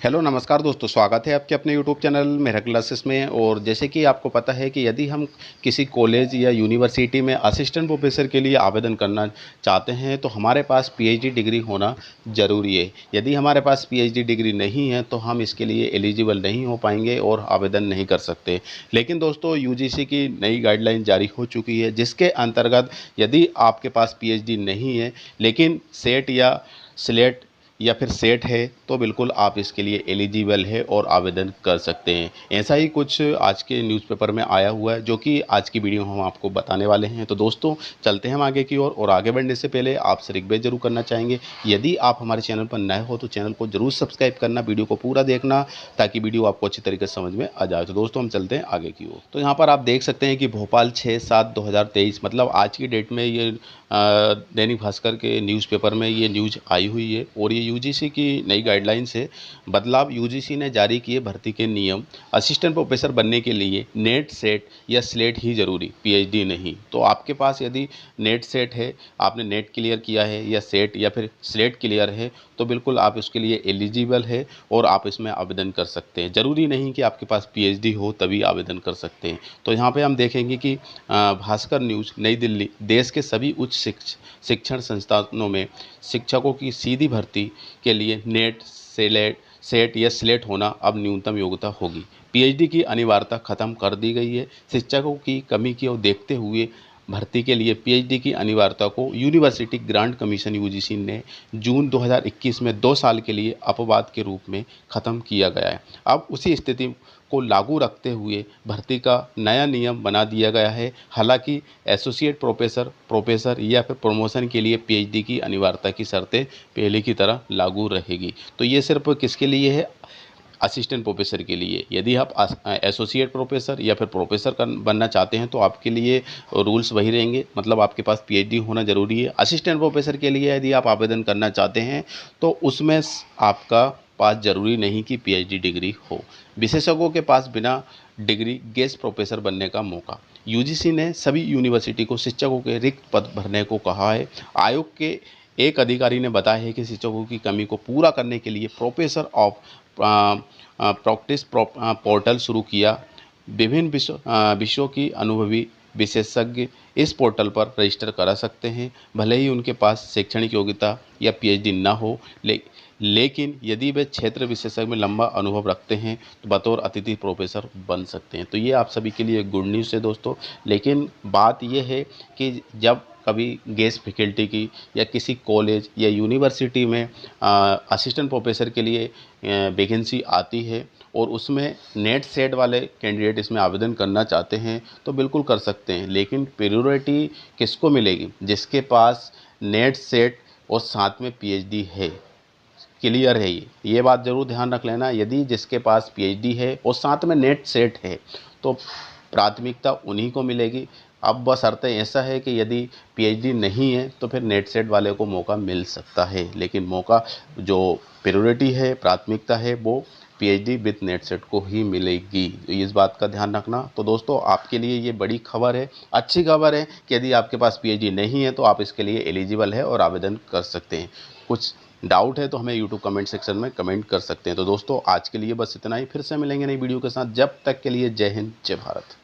Hello नमस्कार दोस्तों, स्वागत है आपके अपने यूट्यूब चैनल मेरा क्लासेस में। और जैसे कि आपको पता है कि यदि हम किसी कॉलेज या यूनिवर्सिटी में असिस्टेंट प्रोफेसर के लिए आवेदन करना चाहते हैं तो हमारे पास पीएचडी डिग्री होना ज़रूरी है। यदि हमारे पास पीएचडी डिग्री नहीं है तो हम इसके लिए एलिजिबल नहीं हो पाएंगे और आवेदन नहीं कर सकते। लेकिन दोस्तों, यूजीसी की नई गाइडलाइन जारी हो चुकी है, जिसके अंतर्गत यदि आपके पास पीएचडी नहीं है लेकिन सेट या स्लेट या फिर सेट है तो बिल्कुल आप इसके लिए एलिजिबल है और आवेदन कर सकते हैं। ऐसा ही कुछ आज के न्यूज़पेपर में आया हुआ है, जो कि आज की वीडियो में हम आपको बताने वाले हैं। तो दोस्तों, चलते हैं हम आगे की ओर। और आगे बढ़ने से पहले आपसे रिक्वेस्ट जरूर करना चाहेंगे, यदि आप हमारे चैनल पर नए हो तो चैनल को जरूर सब्सक्राइब करना, वीडियो को पूरा देखना ताकि वीडियो आपको अच्छी तरीके से समझ में आ जाए। तो दोस्तों, हम चलते हैं आगे की ओर। तो यहाँ पर आप देख सकते हैं कि भोपाल 6/7/2023 मतलब आज की डेट में ये दैनिक भास्कर के न्यूज़पेपर में ये न्यूज़ आई हुई है। और ये यूजीसी की नई गाइडलाइन से बदलाव यूजीसी ने जारी किए भर्ती के नियम। असिस्टेंट प्रोफेसर बनने के लिए नेट सेट या स्लेट ही ज़रूरी, पीएचडी नहीं। तो आपके पास यदि नेट सेट है, आपने नेट क्लियर किया है, या सेट या फिर स्लेट क्लियर है तो बिल्कुल आप उसके लिए एलिजिबल है और आप इसमें आवेदन कर सकते हैं। ज़रूरी नहीं कि आपके पास पीएचडी हो तभी आवेदन कर सकते हैं। तो यहाँ पे हम देखेंगे कि भास्कर न्यूज़ नई दिल्ली, देश के सभी उच्च शिक्षण संस्थानों में शिक्षकों की सीधी भर्ती के लिए नेट सेट या स्लेट होना अब न्यूनतम योग्यता होगी। पीएचडी की अनिवार्यता खत्म कर दी गई है। शिक्षकों की कमी को देखते हुए भर्ती के लिए पीएचडी की अनिवार्यता को यूनिवर्सिटी ग्रांट कमीशन यूजीसी ने जून 2021 में 2 साल के लिए अपवाद के रूप में ख़त्म किया गया है। अब उसी स्थिति को लागू रखते हुए भर्ती का नया नियम बना दिया गया है। हालांकि एसोसिएट प्रोफेसर या फिर प्रमोशन के लिए पीएचडी की अनिवार्यता की शर्तें पहले की तरह लागू रहेगी। तो ये सिर्फ किसके लिए है? असिस्टेंट प्रोफेसर के लिए। यदि आप एसोसिएट प्रोफेसर या फिर प्रोफेसर बनना चाहते हैं तो आपके लिए रूल्स वही रहेंगे, मतलब आपके पास पीएचडी होना ज़रूरी है। असिस्टेंट प्रोफेसर के लिए यदि आप आवेदन करना चाहते हैं तो उसमें आपका पास ज़रूरी नहीं कि पीएचडी डिग्री हो। विशेषज्ञों के पास बिना डिग्री गेस्ट प्रोफेसर बनने का मौका। यूजीसी ने सभी यूनिवर्सिटी को शिक्षकों के रिक्त पद भरने को कहा है। आयोग के एक अधिकारी ने बताया है कि शिक्षकों की कमी को पूरा करने के लिए प्रोफेसर ऑफ प्रैक्टिस पोर्टल शुरू किया। विभिन्न विषयों की अनुभवी विशेषज्ञ इस पोर्टल पर रजिस्टर करा सकते हैं, भले ही उनके पास शैक्षणिक योग्यता या पीएचडी न हो। लेकिन यदि वे क्षेत्र विशेषज्ञ में लंबा अनुभव रखते हैं तो बतौर अतिथि प्रोफेसर बन सकते हैं। तो ये आप सभी के लिए गुड न्यूज़ है दोस्तों। लेकिन बात ये है कि जब कभी गेस्ट फैकल्टी की या किसी कॉलेज या यूनिवर्सिटी में असिस्टेंट प्रोफेसर के लिए वैकेंसी आती है और उसमें नेट सेट वाले कैंडिडेट इसमें आवेदन करना चाहते हैं तो बिल्कुल कर सकते हैं। लेकिन प्रायोरिटी किसको मिलेगी? जिसके पास नेट सेट और साथ में पीएचडी है, क्लियर है। ये बात ज़रूर ध्यान रख लेना। यदि जिसके पास पीएचडी है और साथ में नेट सेट है तो प्राथमिकता उन्हीं को मिलेगी। अब बस अर्थ ऐसा है कि यदि पीएचडी नहीं है तो फिर नेट सेट वाले को मौका मिल सकता है, लेकिन मौका जो प्रायोरिटी है, प्राथमिकता है, वो पीएचडी विद नेट सेट को ही मिलेगी। तो इस बात का ध्यान रखना। तो दोस्तों, आपके लिए ये बड़ी खबर है, अच्छी खबर है कि यदि आपके पास पीएचडी नहीं है तो आप इसके लिए एलिजिबल है और आवेदन कर सकते हैं। कुछ डाउट है तो हमें यूट्यूब कमेंट सेक्शन में कमेंट कर सकते हैं। तो दोस्तों, आज के लिए बस इतना ही। फिर से मिलेंगे नई वीडियो के साथ। जब तक के लिए जय हिंद, जय भारत।